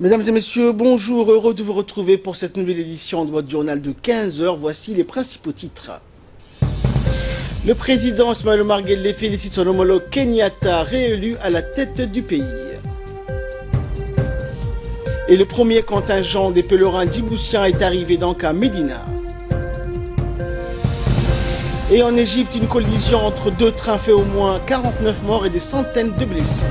Mesdames et messieurs, bonjour, heureux de vous retrouver pour cette nouvelle édition de votre journal de 15 h. Voici les principaux titres. Le président Ismaël Omar Guelleh félicite son homologue Kenyatta, réélu à la tête du pays. Et le premier contingent des pèlerins djiboutiens est arrivé donc à Médina. Et en Égypte, une collision entre deux trains fait au moins 49 morts et des centaines de blessés.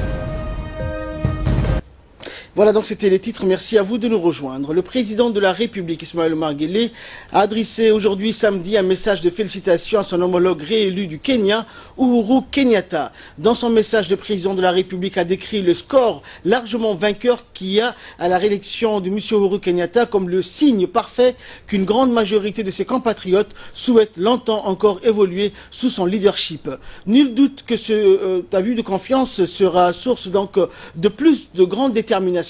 Voilà, donc c'était les titres. Merci à vous de nous rejoindre. Le président de la République, Ismaël Omar Guelleh, a adressé aujourd'hui samedi un message de félicitations à son homologue réélu du Kenya, Uhuru Kenyatta. Dans son message, le président de la République a décrit le score largement vainqueur qu'il y a à la réélection de M. Uhuru Kenyatta comme le signe parfait qu'une grande majorité de ses compatriotes souhaitent longtemps encore évoluer sous son leadership. Nul doute que ce abus de confiance sera source donc de plus de grande détermination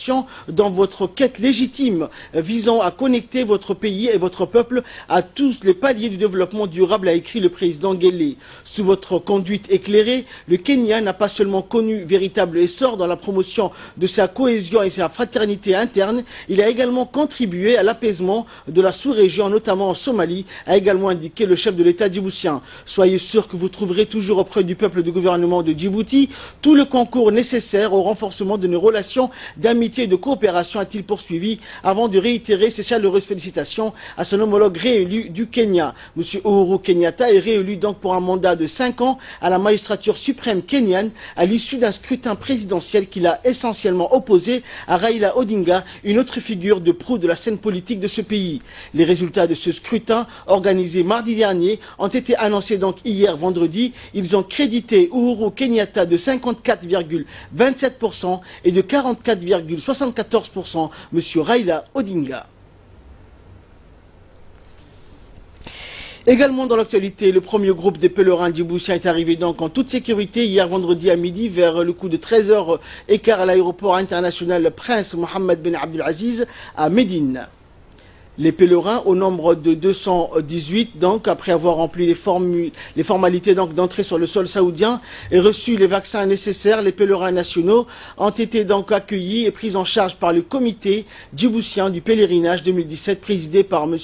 dans votre quête légitime visant à connecter votre pays et votre peuple à tous les paliers du développement durable, a écrit le président Guelleh. Sous votre conduite éclairée, le Kenya n'a pas seulement connu véritable essor dans la promotion de sa cohésion et sa fraternité interne, il a également contribué à l'apaisement de la sous-région, notamment en Somalie, a également indiqué le chef de l'État djiboutien. Soyez sûr que vous trouverez toujours auprès du peuple du gouvernement de Djibouti tout le concours nécessaire au renforcement de nos relations d'amitié et de coopération, a-t-il poursuivi, avant de réitérer ses chaleureuses félicitations à son homologue réélu du Kenya. M. Uhuru Kenyatta est réélu donc pour un mandat de 5 ans à la magistrature suprême kenyane à l'issue d'un scrutin présidentiel qu'il a essentiellement opposé à Raila Odinga, une autre figure de proue de la scène politique de ce pays. Les résultats de ce scrutin, organisé mardi dernier, ont été annoncés donc hier vendredi. Ils ont crédité Uhuru Kenyatta de 54,27% et de 44,74% M. Raila Odinga. Également dans l'actualité, le premier groupe des pèlerins djiboutiens est arrivé donc en toute sécurité hier vendredi à midi vers le coup de 13h15 à l'aéroport international Prince Mohammed bin Abdelaziz à Médine. Les pèlerins, au nombre de 218, donc, après avoir rempli les formalités d'entrée sur le sol saoudien et reçu les vaccins nécessaires, les pèlerins nationaux ont été donc accueillis et pris en charge par le comité djiboutien du pèlerinage 2017 présidé par M.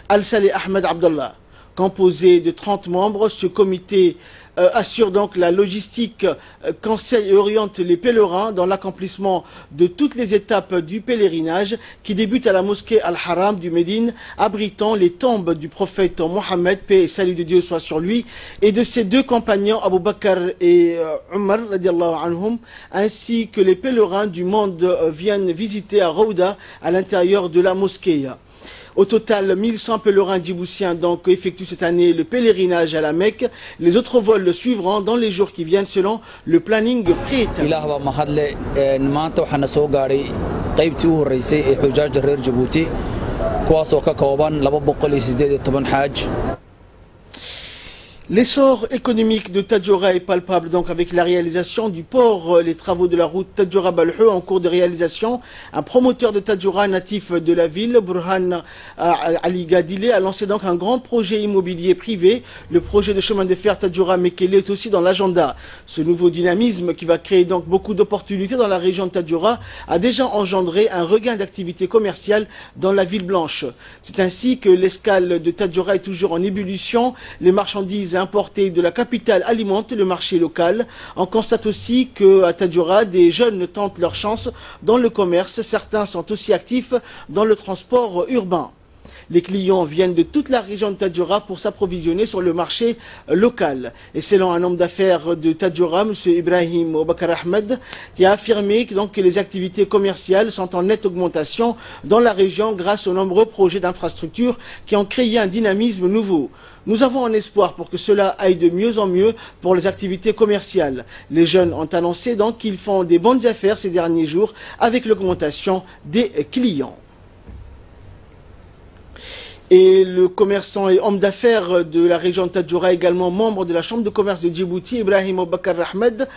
Al-Saleh Ahmed Abdallah. Composé de 30 membres, ce comité assure donc la logistique, conseille et oriente les pèlerins dans l'accomplissement de toutes les étapes du pèlerinage qui débute à la mosquée Al-Haram du Médine, abritant les tombes du prophète Mohammed, paix et salut de Dieu soit sur lui, et de ses deux compagnons Abu Bakr et Omar, anhum, ainsi que les pèlerins du monde viennent visiter à Rawda à l'intérieur de la mosquée. Au total, 1100 pèlerins djiboutiens donc effectuent cette année le pèlerinage à la Mecque. Les autres vols le suivront dans les jours qui viennent selon le planning préétabli. L'essor économique de Tadjoura est palpable donc avec la réalisation du port, les travaux de la route Tadjoura-Balhou en cours de réalisation. Un promoteur de Tadjoura natif de la ville, Burhan Ali Gadile, a lancé donc un grand projet immobilier privé. Le projet de chemin de fer Tadjoura-Mekele est aussi dans l'agenda. Ce nouveau dynamisme qui va créer donc beaucoup d'opportunités dans la région de Tadjoura a déjà engendré un regain d'activité commerciale dans la ville blanche. C'est ainsi que l'escale de Tadjoura est toujours en ébullition. Les marchandises importés de la capitale alimentent le marché local. On constate aussi qu'à Tadjoura, des jeunes tentent leur chance dans le commerce. Certains sont aussi actifs dans le transport urbain. Les clients viennent de toute la région de Tadjoura pour s'approvisionner sur le marché local. Et selon un homme d'affaires de Tadjoura, M. Ibrahim Obakar Ahmed, qui a affirmé donc que les activités commerciales sont en nette augmentation dans la région grâce aux nombreux projets d'infrastructures qui ont créé un dynamisme nouveau. Nous avons un espoir pour que cela aille de mieux en mieux pour les activités commerciales. Les jeunes ont annoncé donc qu'ils font des bonnes affaires ces derniers jours avec l'augmentation des clients. Et le commerçant et homme d'affaires de la région de Tadjoura, également membre de la chambre de commerce de Djibouti, Ibrahim Obakar Ahmed,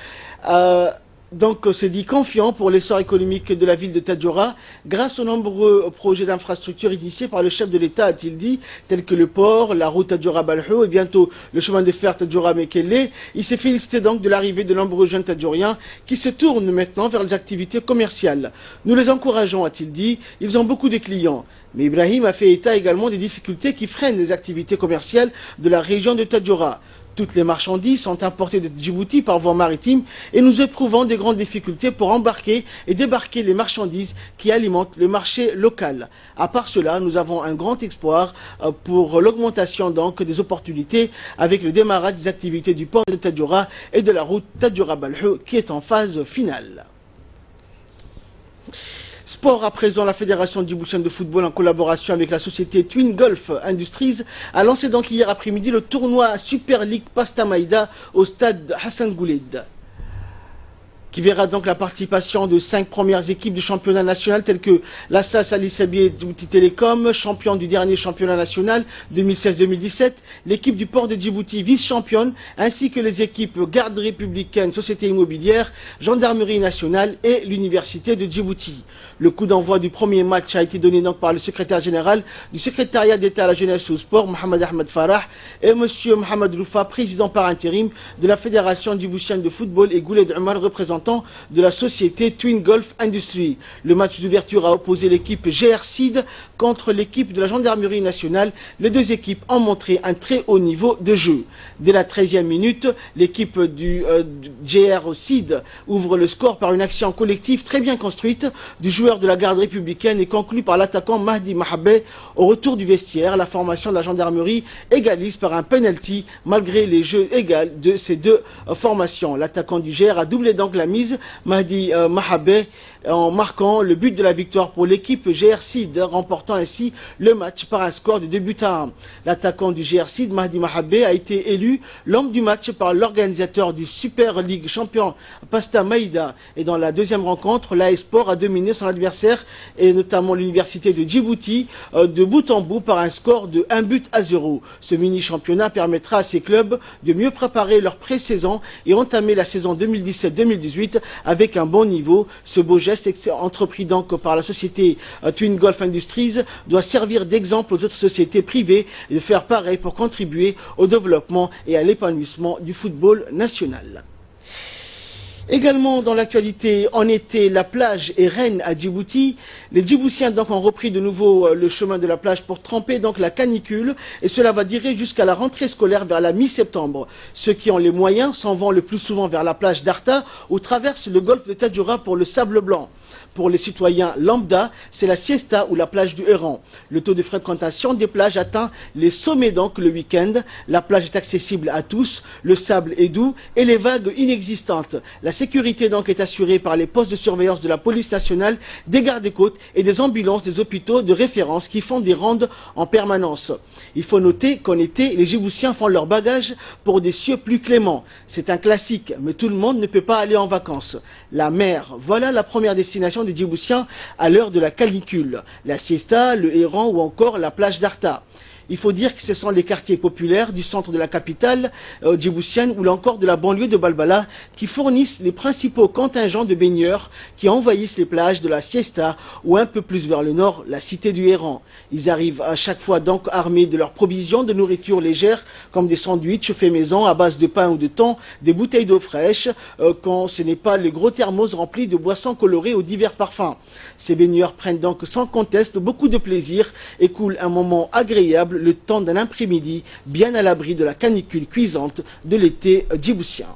donc se dit confiant pour l'essor économique de la ville de Tadjoura grâce aux nombreux projets d'infrastructures initiés par le chef de l'État, a-t-il dit, tels que le port, la route Tadjoura-Balhou et bientôt le chemin de fer Tadjoura-Mekele. Il s'est félicité donc de l'arrivée de nombreux jeunes Tadjouriens qui se tournent maintenant vers les activités commerciales. Nous les encourageons, a-t-il dit, ils ont beaucoup de clients. Mais Ibrahim a fait état également des difficultés qui freinent les activités commerciales de la région de Tadjoura. Toutes les marchandises sont importées de Djibouti par voie maritime et nous éprouvons des grandes difficultés pour embarquer et débarquer les marchandises qui alimentent le marché local. À part cela, nous avons un grand espoir pour l'augmentation donc des opportunités avec le démarrage des activités du port de Tadjoura et de la route Tadjoura-Balhou qui est en phase finale. Sport à présent, la Fédération djiboutienne de football en collaboration avec la société Twin Gulf Industries a lancé donc hier après-midi le tournoi Super League Pasta Maïda au stade Hassan Gouled, qui verra donc la participation de 5 premières équipes du championnat national telles que l'Assas Ali Sabié Djibouti Télécom, champion du dernier championnat national 2016-2017, l'équipe du port de Djibouti vice-championne, ainsi que les équipes Garde républicaine, Société immobilière, Gendarmerie nationale et l'Université de Djibouti. Le coup d'envoi du premier match a été donné donc par le secrétaire général du secrétariat d'État à la jeunesse et au sport, Mohamed Ahmed Farah, et M. Mohamed Loufa, président par intérim de la Fédération djiboutienne de football, et Gouled Omar, représentant de la société Twin Gulf Industries. Le match d'ouverture a opposé l'équipe GR SID contre l'équipe de la Gendarmerie nationale. Les deux équipes ont montré un très haut niveau de jeu. Dès la 13e minute, l'équipe du GR SID ouvre le score par une action collective très bien construite du joueur de la garde républicaine et conclue par l'attaquant Mahdi Mahabé. Au retour du vestiaire, la formation de la gendarmerie égalise par un penalty malgré les jeux égaux de ces deux formations. L'attaquant du GR a doublé donc la mise, Mahdi Mahabé, en marquant le but de la victoire pour l'équipe GR SID, remportant ainsi le match par un score de 2 buts à 1. L'attaquant du GR SID, Mahdi Mahabé, a été élu l'homme du match par l'organisateur du Super League champion Pasta Maïda. Et dans la deuxième rencontre, l'AS Sport a dominé son adversaire, et notamment l'université de Djibouti, de bout en bout par un score de 1 but à 0. Ce mini-championnat permettra à ces clubs de mieux préparer leur pré-saison et entamer la saison 2017-2018 avec un bon niveau. Ce beau geste entrepris donc par la société Twin Gulf Industries doit servir d'exemple aux autres sociétés privées et de faire pareil pour contribuer au développement et à l'épanouissement du football national. Également dans l'actualité, en été, la plage est reine à Djibouti. Les Djiboutiens donc ont repris de nouveau le chemin de la plage pour tremper donc la canicule, et cela va durer jusqu'à la rentrée scolaire vers la mi-septembre. Ceux qui ont les moyens s'en vont le plus souvent vers la plage d'Arta ou traversent le golfe de Tadjoura pour le sable blanc. Pour les citoyens lambda, c'est la siesta ou la plage du Héran. Le taux de fréquentation des plages atteint les sommets donc le week-end. La plage est accessible à tous, le sable est doux et les vagues inexistantes. La sécurité donc est assurée par les postes de surveillance de la police nationale, des gardes-côtes et des ambulances des hôpitaux de référence qui font des rondes en permanence. Il faut noter qu'en été, les Djiboutiens font leur bagage pour des cieux plus cléments. C'est un classique, mais tout le monde ne peut pas aller en vacances. La mer, voilà la première destination des Djiboutiens à l'heure de la canicule. La siesta, le Héran ou encore la plage d'Arta. Il faut dire que ce sont les quartiers populaires du centre de la capitale djiboutienne ou encore de la banlieue de Balbala qui fournissent les principaux contingents de baigneurs qui envahissent les plages de la siesta ou un peu plus vers le nord, la cité du Héran. Ils arrivent à chaque fois donc armés de leurs provisions de nourriture légère comme des sandwichs faits maison à base de pain ou de thon, des bouteilles d'eau fraîche quand ce n'est pas les gros thermos remplis de boissons colorées aux divers parfums. Ces baigneurs prennent donc sans conteste beaucoup de plaisir et coulent un moment agréable le temps d'un après-midi bien à l'abri de la canicule cuisante de l'été djiboutien.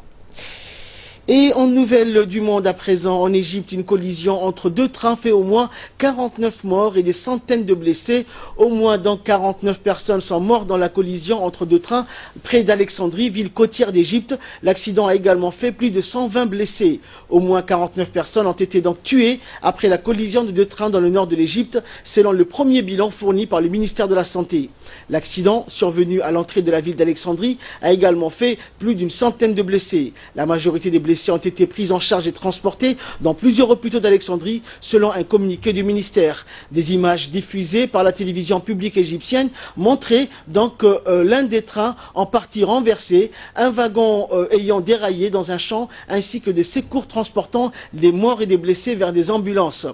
Et en nouvelles du monde à présent, en Égypte, une collision entre deux trains fait au moins 49 morts et des centaines de blessés. Au moins donc 49 personnes sont mortes dans la collision entre deux trains près d'Alexandrie, ville côtière d'Égypte. L'accident a également fait plus de 120 blessés. Au moins 49 personnes ont été donc tuées après la collision de deux trains dans le nord de l'Égypte, selon le premier bilan fourni par le ministère de la Santé. L'accident, survenu à l'entrée de la ville d'Alexandrie, a également fait plus d'une centaine de blessés. La majorité des blessés blessés ont été pris en charge et transportés dans plusieurs hôpitaux d'Alexandrie, selon un communiqué du ministère. Des images diffusées par la télévision publique égyptienne montraient donc l'un des trains en partie renversé, un wagon ayant déraillé dans un champ, ainsi que des secours transportant des morts et des blessés vers des ambulances.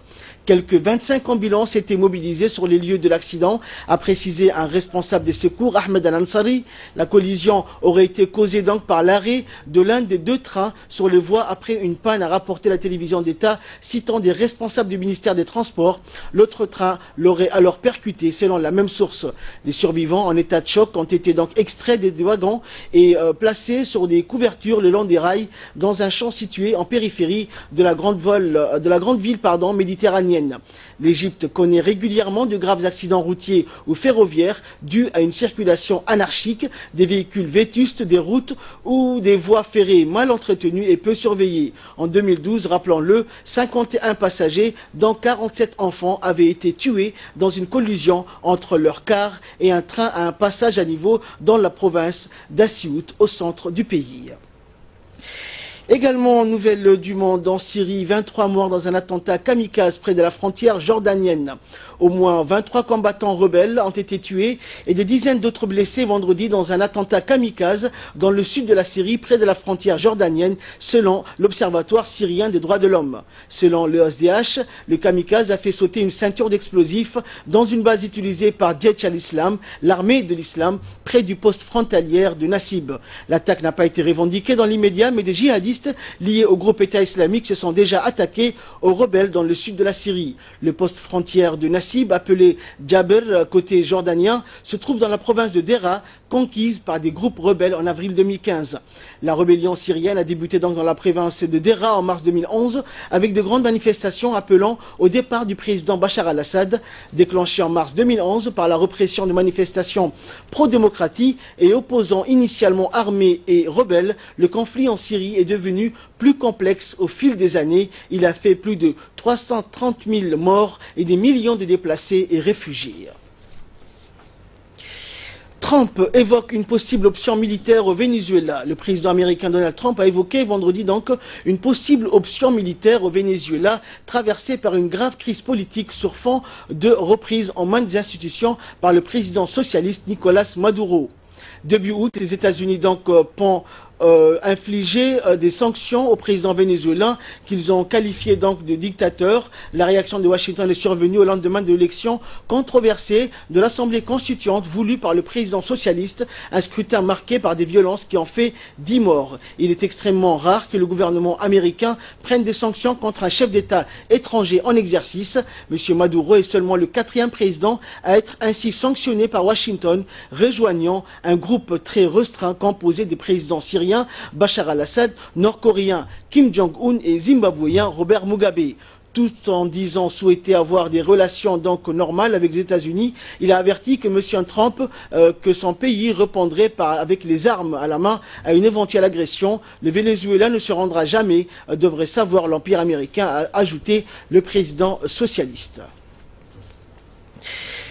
Quelques 25 ambulances étaient mobilisées sur les lieux de l'accident, a précisé un responsable des secours, Ahmed Al-Ansari. La collision aurait été causée donc par l'arrêt de l'un des deux trains sur les voies après une panne, a rapporté la télévision d'État, citant des responsables du ministère des Transports. L'autre train l'aurait alors percuté, selon la même source. Les survivants en état de choc ont été donc extraits des wagons et placés sur des couvertures le long des rails dans un champ situé en périphérie de la grande ville méditerranéenne. L'Égypte connaît régulièrement de graves accidents routiers ou ferroviaires dus à une circulation anarchique, des véhicules vétustes, des routes ou des voies ferrées mal entretenues et peu surveillées. En 2012, rappelons-le, 51 passagers, dont 47 enfants, avaient été tués dans une collision entre leur car et un train à un passage à niveau dans la province d'Assiout, au centre du pays. Également, nouvelle du monde, en Syrie, 23 morts dans un attentat kamikaze près de la frontière jordanienne. Au moins 23 combattants rebelles ont été tués et des dizaines d'autres blessés vendredi dans un attentat kamikaze dans le sud de la Syrie, près de la frontière jordanienne, selon l'Observatoire syrien des droits de l'homme. Selon le SDH, le kamikaze a fait sauter une ceinture d'explosifs dans une base utilisée par Jaish al-Islam, l'armée de l'islam, près du poste frontalier de Nassib. L'attaque n'a pas été revendiquée dans l'immédiat, mais des djihadistes liés au groupe État islamique se sont déjà attaqués aux rebelles dans le sud de la Syrie. Le poste frontière de Nassib, appelé Djaber côté jordanien, se trouve dans la province de Dera, conquise par des groupes rebelles en avril 2015. La rébellion syrienne a débuté donc dans la province de Dera en mars 2011, avec de grandes manifestations appelant au départ du président Bachar al-Assad, déclenchées en mars 2011 par la répression de manifestations pro-démocratie et opposant initialement armées et rebelles. Le conflit en Syrie est devenu plus complexe au fil des années. Il a fait plus de 330 000 morts et des millions de déplacés et réfugiés. Trump évoque une possible option militaire au Venezuela. Le président américain Donald Trump a évoqué vendredi donc une possible option militaire au Venezuela, traversée par une grave crise politique sur fond de reprise en main des institutions par le président socialiste Nicolás Maduro. Début août, les États-Unis donc ont infligé des sanctions au président vénézuélien qu'ils ont qualifié donc de dictateur. La réaction de Washington est survenue au lendemain de l'élection controversée de l'Assemblée constituante voulue par le président socialiste, un scrutin marqué par des violences qui ont fait 10 morts. Il est extrêmement rare que le gouvernement américain prenne des sanctions contre un chef d'État étranger en exercice. M. Maduro est seulement le 4e président à être ainsi sanctionné par Washington, rejoignant un groupe très restreint composé des présidents syriens Bachar al-Assad, nord-coréen Kim Jong-un et zimbabwéen Robert Mugabe. Tout en disant souhaiter avoir des relations donc normales avec les États-Unis, il a averti que M. Trump, que son pays répondrait avec les armes à la main à une éventuelle agression. Le Venezuela ne se rendra jamais, devrait savoir l'Empire américain, a ajouté le président socialiste.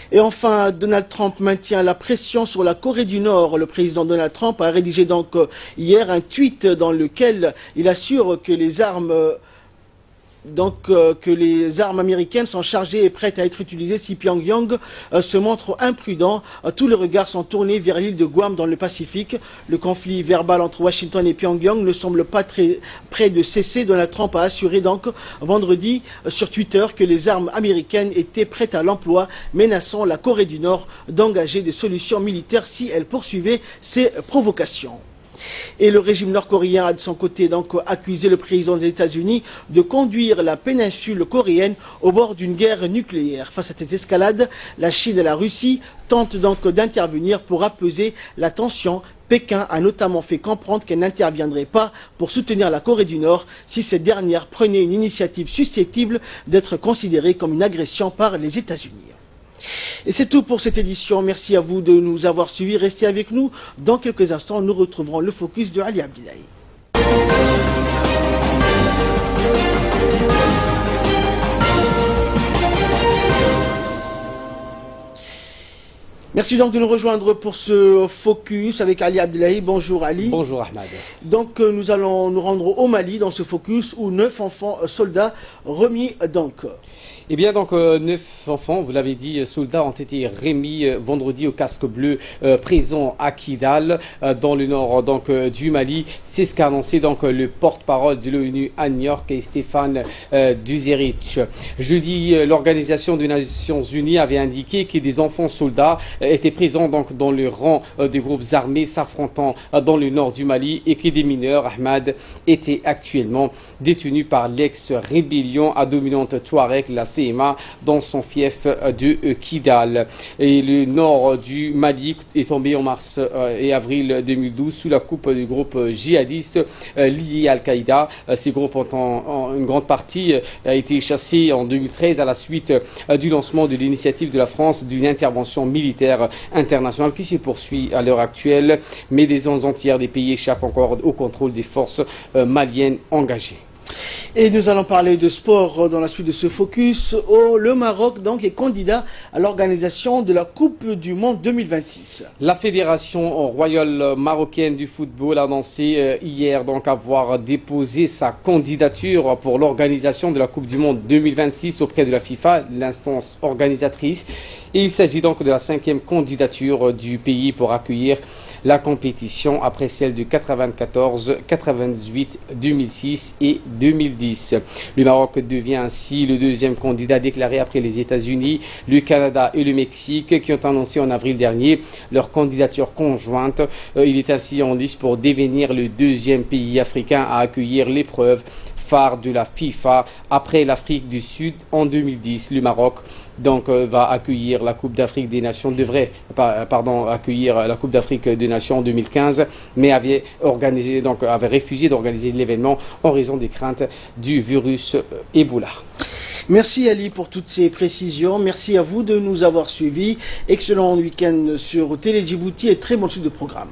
Et enfin, Donald Trump maintient la pression sur la Corée du Nord. Le président Donald Trump a rédigé donc hier un tweet dans lequel il assure que les armes américaines sont chargées et prêtes à être utilisées si Pyongyang se montre imprudent. Tous les regards sont tournés vers l'île de Guam dans le Pacifique. Le conflit verbal entre Washington et Pyongyang ne semble pas très près de cesser. Donald Trump a assuré donc vendredi sur Twitter que les armes américaines étaient prêtes à l'emploi, menaçant la Corée du Nord d'engager des solutions militaires si elle poursuivait ses provocations. Et le régime nord-coréen a de son côté donc accusé le président des États-Unis de conduire la péninsule coréenne au bord d'une guerre nucléaire. Face à cette escalade, la Chine et la Russie tentent donc d'intervenir pour apaiser la tension. Pékin a notamment fait comprendre qu'elle n'interviendrait pas pour soutenir la Corée du Nord si cette dernière prenait une initiative susceptible d'être considérée comme une agression par les États-Unis. Et c'est tout pour cette édition. Merci à vous de nous avoir suivis. Restez avec nous. Dans quelques instants, nous retrouverons le focus de Ali Abdillahi. Merci donc de nous rejoindre pour ce focus avec Ali Abdelahi. Bonjour Ali. Bonjour Ahmad. Donc nous allons nous rendre au Mali dans ce focus où 9 enfants soldats remis donc. Eh bien donc 9 enfants, vous l'avez dit, soldats ont été remis vendredi au casque bleu présent à Kidal dans le nord donc du Mali. C'est ce qu'a annoncé donc le porte-parole de l'ONU à New York, Stéphane Dujarric. Jeudi, l'Organisation des Nations Unies avait indiqué que des enfants soldats étaient présents donc dans le rang des groupes armés s'affrontant dans le nord du Mali et que des mineurs, Ahmad, étaient actuellement détenus par l'ex-rébellion à dominante Touareg, la CMA, dans son fief de Kidal. Et le nord du Mali est tombé en mars et avril 2012 sous la coupe du groupe djihadiste lié à Al-Qaïda. Ces groupes ont une grande partie a été chassés en 2013 à la suite du lancement de l'initiative de la France d'une intervention militaire internationale qui se poursuit à l'heure actuelle, mais des zones entières des pays échappent encore au contrôle des forces maliennes engagées. Et nous allons parler de sport dans la suite de ce focus. Le Maroc donc est candidat à l'organisation de la Coupe du Monde 2026. La Fédération royale marocaine du football a annoncé hier donc avoir déposé sa candidature pour l'organisation de la Coupe du Monde 2026 auprès de la FIFA, l'instance organisatrice. Et il s'agit donc de la 5e candidature du pays pour accueillir la compétition après celle de 94, 98, 2006 et 2010. Le Maroc devient ainsi le 2e candidat déclaré après les États-Unis, le Canada et le Mexique qui ont annoncé en avril dernier leur candidature conjointe. Il est ainsi en lice pour devenir le 2e pays africain à accueillir l'épreuve phare de la FIFA après l'Afrique du Sud en 2010. Le Maroc donc va accueillir la Coupe d'Afrique des Nations, accueillir la Coupe d'Afrique des Nations en 2015, mais avait refusé d'organiser l'événement en raison des craintes du virus Ebola. Merci Ali pour toutes ces précisions. Merci à vous de nous avoir suivis. Excellent week-end sur Télé Djibouti et très bonne suite de programme.